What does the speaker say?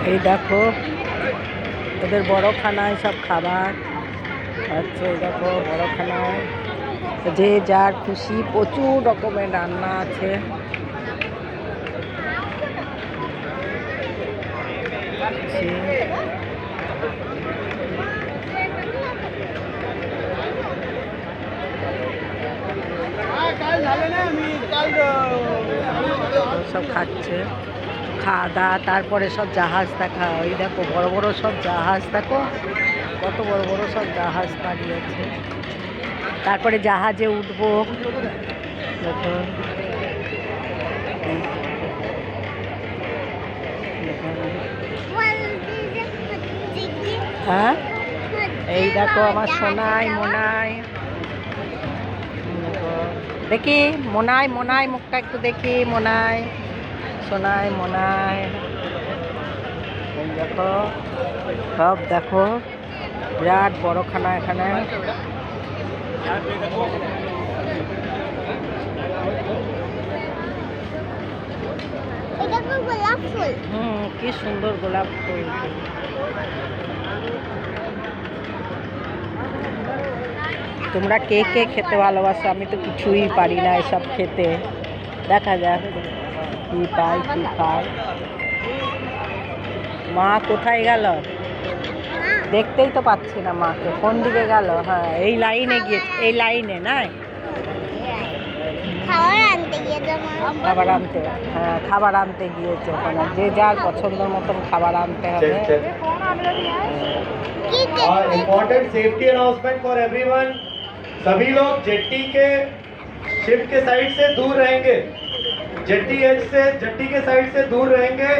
এই দেখো ওদের বড়খানায় সব খাবার আচ্ছা। এই দেখো বড়খানায় যে যার খুশি প্রচুর রকমের রান্না আছে। সব খাচ্ছে, খাওয়া দাওয়া, তারপরে সব জাহাজ দেখা। ওই দেখো বড় বড় সব জাহাজ, দেখো কত বড় বড় সব জাহাজ দাঁড়িয়েছে। তারপরে জাহাজে উঠবো দেখো। হ্যাঁ এই দেখো আমার সোনাই মোনাই, দেখি মোনাই মোনাই মুখটা একটু দেখি, মোনাই সোনাই মোনাই। এই দেখো সব দেখো বিরাট বড়খানা এখানে। কি সুন্দর গোলাপ ফুল। তোমরা কে কে খেতে ভালোবাসো? আমি তো কিছুই পারি না এসব খেতে। দেখা যাক কি পাই কি খাই। মা কোথায় গেল? দেখতেই তো পাচ্ছি না মাকে, কোন দিকে গেল? হ্যাঁ এই লাইনে গিয়েছে, এই লাইনে নাই খাবার আনতে। হ্যাঁ খাবার আনতে গিয়েছে ওখানে, যে যার পছন্দের মতন খাবার আনতে হবে। Important safety announcement for everyone, सभी लोग जेट्टी के शिप के साइड से दूर रहेंगे, जेट्टी एज से जेट्टी के साइड से दूर रहेंगे।